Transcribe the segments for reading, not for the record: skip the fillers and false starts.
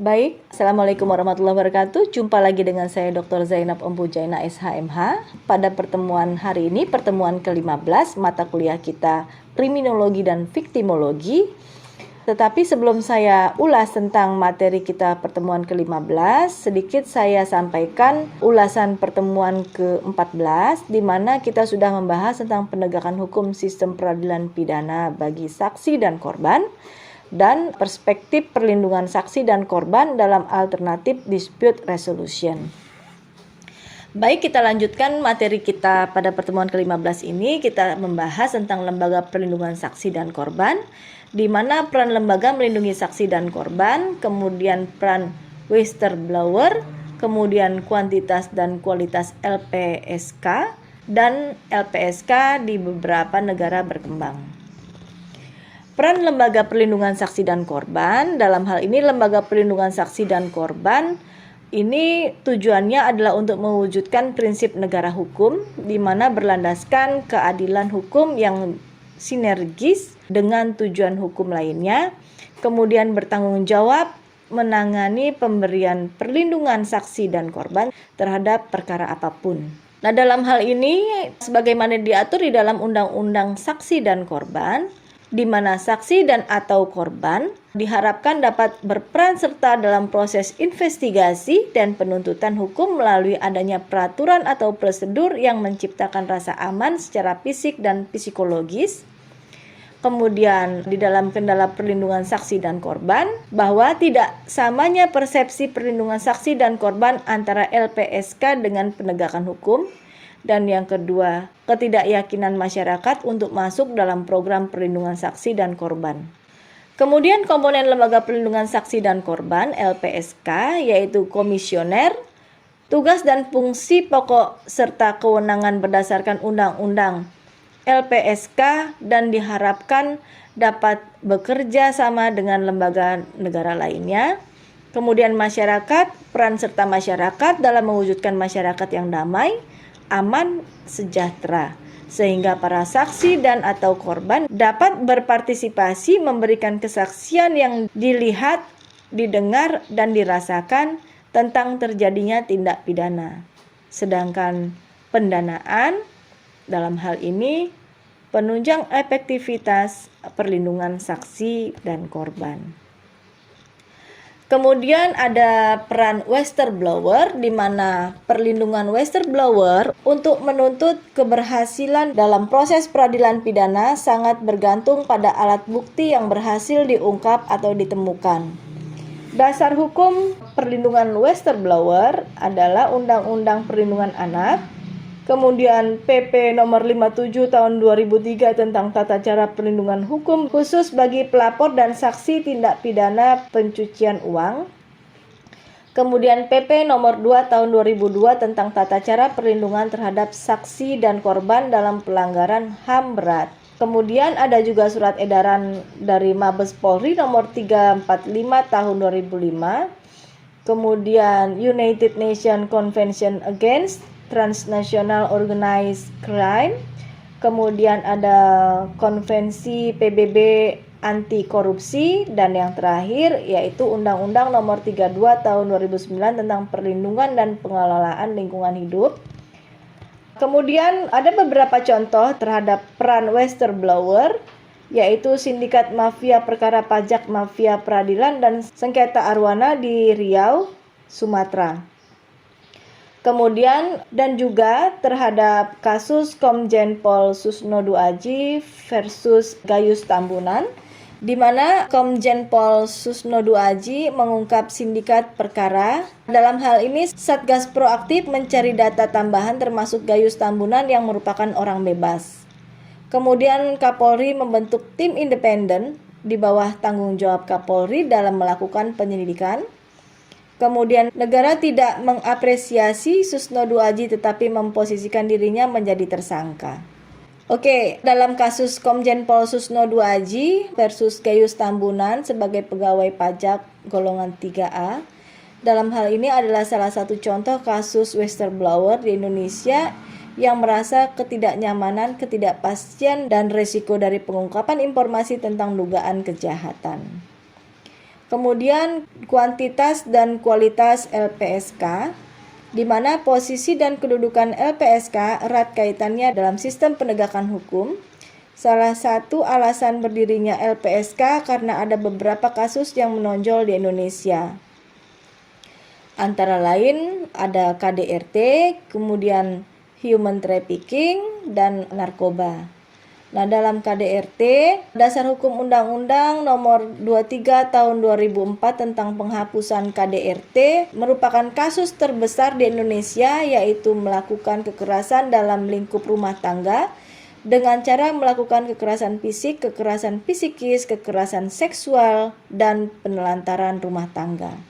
Baik, Assalamualaikum warahmatullahi wabarakatuh. Jumpa lagi dengan saya Dr. Zainab Ombujaina SHMH. Pada pertemuan hari ini, pertemuan ke-15 mata kuliah kita Kriminologi dan Viktimologi. Tetapi sebelum saya ulas tentang materi kita pertemuan ke-15, sedikit saya sampaikan ulasan pertemuan ke-14, di mana kita sudah membahas tentang penegakan hukum sistem peradilan pidana bagi saksi dan korban, dan perspektif perlindungan saksi dan korban dalam alternatif dispute resolution. Baik, kita lanjutkan materi kita pada pertemuan ke-15 ini. Kita membahas tentang lembaga perlindungan saksi dan korban, di mana peran lembaga melindungi saksi dan korban, kemudian peran whistleblower, kemudian kuantitas dan kualitas LPSK, dan LPSK di beberapa negara berkembang. Peran lembaga perlindungan saksi dan korban, dalam hal ini lembaga perlindungan saksi dan korban ini tujuannya adalah untuk mewujudkan prinsip negara hukum, di mana berlandaskan keadilan hukum yang sinergis dengan tujuan hukum lainnya, kemudian bertanggung jawab menangani pemberian perlindungan saksi dan korban terhadap perkara apapun. Nah, dalam hal ini sebagaimana diatur di dalam Undang-Undang Saksi dan Korban, di mana saksi dan atau korban diharapkan dapat berperan serta dalam proses investigasi dan penuntutan hukum melalui adanya peraturan atau prosedur yang menciptakan rasa aman secara fisik dan psikologis. Kemudian di dalam kendala perlindungan saksi dan korban, bahwa tidak samanya persepsi perlindungan saksi dan korban antara LPSK dengan penegakan hukum. Dan yang kedua, ketidakyakinan masyarakat untuk masuk dalam program perlindungan saksi dan korban. Kemudian komponen lembaga perlindungan saksi dan korban LPSK, yaitu komisioner, tugas dan fungsi pokok serta kewenangan berdasarkan undang-undang LPSK, dan diharapkan dapat bekerja sama dengan lembaga negara lainnya. Kemudian masyarakat, peran serta masyarakat dalam mewujudkan masyarakat yang damai, aman, sejahtera, sehingga para saksi dan atau korban dapat berpartisipasi memberikan kesaksian yang dilihat, didengar, dan dirasakan tentang terjadinya tindak pidana. Sedangkan pendanaan dalam hal ini penunjang efektivitas perlindungan saksi dan korban. Kemudian ada peran whistleblower, di mana perlindungan whistleblower untuk menuntut keberhasilan dalam proses peradilan pidana sangat bergantung pada alat bukti yang berhasil diungkap atau ditemukan. Dasar hukum perlindungan whistleblower adalah Undang-Undang Perlindungan Anak, kemudian PP nomor 57 tahun 2003 tentang tata cara perlindungan hukum khusus bagi pelapor dan saksi tindak pidana pencucian uang. Kemudian PP nomor 2 tahun 2002 tentang tata cara perlindungan terhadap saksi dan korban dalam pelanggaran HAM berat. Kemudian ada juga surat edaran dari Mabes Polri nomor 345 tahun 2005. Kemudian United Nations Convention Against Transnational Organized Crime, kemudian ada konvensi PBB anti korupsi, dan yang terakhir yaitu Undang-Undang nomor 32 tahun 2009 tentang perlindungan dan pengelolaan lingkungan hidup. Kemudian ada beberapa contoh terhadap peran whistleblower, yaitu sindikat mafia perkara pajak, mafia peradilan, dan sengketa arwana di Riau, Sumatera. Kemudian dan juga terhadap kasus Komjen Pol Susnodo Aji versus Gayus Tambunan, di mana Komjen Pol Susnodo Aji mengungkap sindikat perkara. Dalam hal ini Satgas proaktif mencari data tambahan termasuk Gayus Tambunan yang merupakan orang bebas. Kemudian Kapolri membentuk tim independen di bawah tanggung jawab Kapolri dalam melakukan penyelidikan. Kemudian negara tidak mengapresiasi Susnodo Aji tetapi memposisikan dirinya menjadi tersangka. Oke, dalam kasus Komjen Pol Susnodo Aji versus Gayus Tambunan sebagai pegawai pajak golongan 3A, dalam hal ini adalah salah satu contoh kasus whistleblower di Indonesia yang merasa ketidaknyamanan, ketidakpastian, dan resiko dari pengungkapan informasi tentang dugaan kejahatan. Kemudian kuantitas dan kualitas LPSK, di mana posisi dan kedudukan LPSK erat kaitannya dalam sistem penegakan hukum. Salah satu alasan berdirinya LPSK karena ada beberapa kasus yang menonjol di Indonesia. Antara lain ada KDRT, kemudian human trafficking, dan narkoba. Nah, dalam KDRT, dasar hukum Undang-Undang Nomor 23 Tahun 2004 tentang penghapusan KDRT merupakan kasus terbesar di Indonesia, yaitu melakukan kekerasan dalam lingkup rumah tangga dengan cara melakukan kekerasan fisik, kekerasan psikis, kekerasan seksual, dan penelantaran rumah tangga.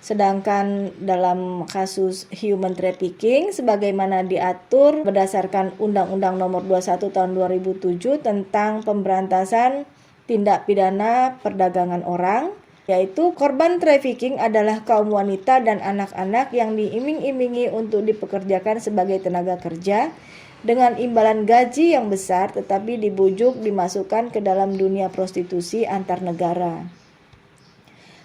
Sedangkan dalam kasus human trafficking sebagaimana diatur berdasarkan Undang-Undang Nomor 21 Tahun 2007 tentang pemberantasan tindak pidana perdagangan orang, yaitu korban trafficking adalah kaum wanita dan anak-anak yang diiming-imingi untuk dipekerjakan sebagai tenaga kerja dengan imbalan gaji yang besar, tetapi dibujuk dimasukkan ke dalam dunia prostitusi antar negara.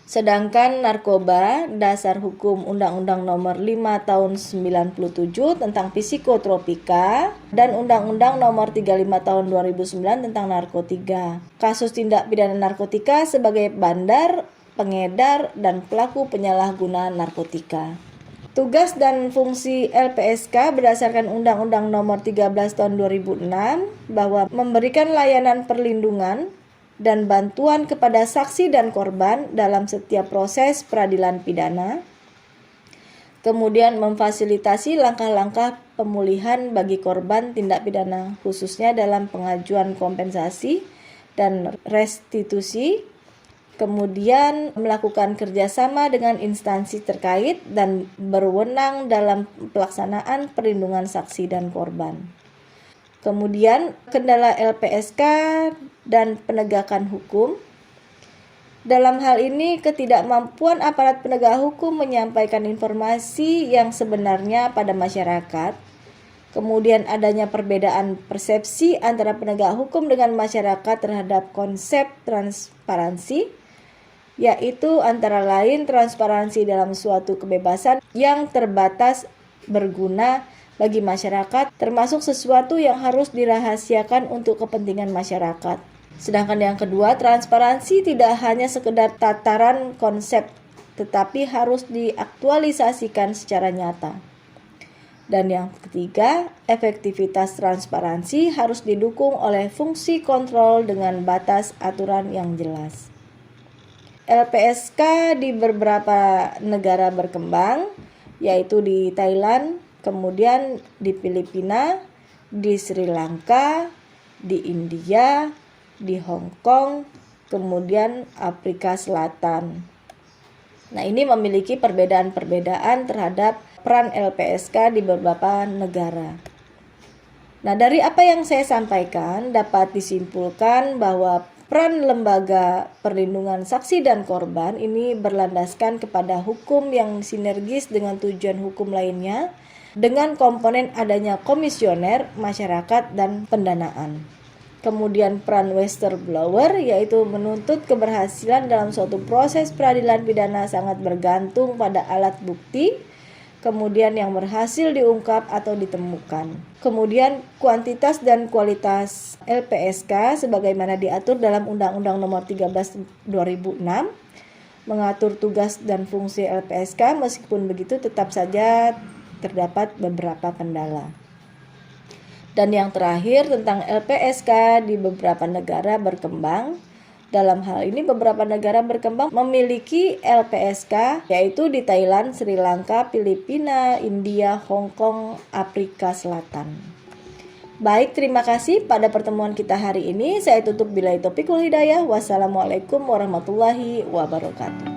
Sedangkan narkoba, dasar hukum Undang-Undang Nomor 5 Tahun 97 tentang psikotropika dan Undang-Undang Nomor 35 Tahun 2009 tentang narkotika. Kasus tindak pidana narkotika sebagai bandar, pengedar, dan pelaku penyalahgunaan narkotika. Tugas dan fungsi LPSK berdasarkan Undang-Undang Nomor 13 Tahun 2006 bahwa memberikan layanan perlindungan dan bantuan kepada saksi dan korban dalam setiap proses peradilan pidana. Kemudian memfasilitasi langkah-langkah pemulihan bagi korban tindak pidana, khususnya dalam pengajuan kompensasi dan restitusi. Kemudian melakukan kerjasama dengan instansi terkait dan berwenang dalam pelaksanaan perlindungan saksi dan korban. Kemudian kendala LPSK dan penegakan hukum. Dalam hal ini ketidakmampuan aparat penegak hukum menyampaikan informasi yang sebenarnya pada masyarakat. Kemudian adanya perbedaan persepsi antara penegak hukum dengan masyarakat terhadap konsep transparansi, yaitu antara lain transparansi dalam suatu kebebasan yang terbatas berguna bagi masyarakat, termasuk sesuatu yang harus dirahasiakan untuk kepentingan masyarakat. Sedangkan yang kedua, transparansi tidak hanya sekedar tataran konsep, tetapi harus diaktualisasikan secara nyata. Dan yang ketiga, efektivitas transparansi harus didukung oleh fungsi kontrol dengan batas aturan yang jelas. LPSK di beberapa negara berkembang, yaitu di Thailand, kemudian di Filipina, di Sri Lanka, di India, di Hong Kong, kemudian Afrika Selatan. Nah, ini memiliki perbedaan-perbedaan terhadap peran LPSK di beberapa negara. Nah, dari apa yang saya sampaikan dapat disimpulkan bahwa peran lembaga perlindungan saksi dan korban ini berlandaskan kepada hukum yang sinergis dengan tujuan hukum lainnya, dengan komponen adanya komisioner, masyarakat, dan pendanaan. Kemudian peran whistleblower yaitu menuntut keberhasilan dalam suatu proses peradilan pidana sangat bergantung pada alat bukti, kemudian yang berhasil diungkap atau ditemukan. Kemudian kuantitas dan kualitas LPSK sebagaimana diatur dalam Undang-Undang Nomor 13 2006 mengatur tugas dan fungsi LPSK, meskipun begitu tetap saja terdapat beberapa kendala. Dan yang terakhir tentang LPSK di beberapa negara berkembang. Dalam hal ini beberapa negara berkembang memiliki LPSK, yaitu di Thailand, Sri Lanka, Filipina, India, Hong Kong, Afrika Selatan. Baik, terima kasih pada pertemuan kita hari ini. Saya tutup billahi taufiq wal hidayah. Wassalamualaikum warahmatullahi wabarakatuh.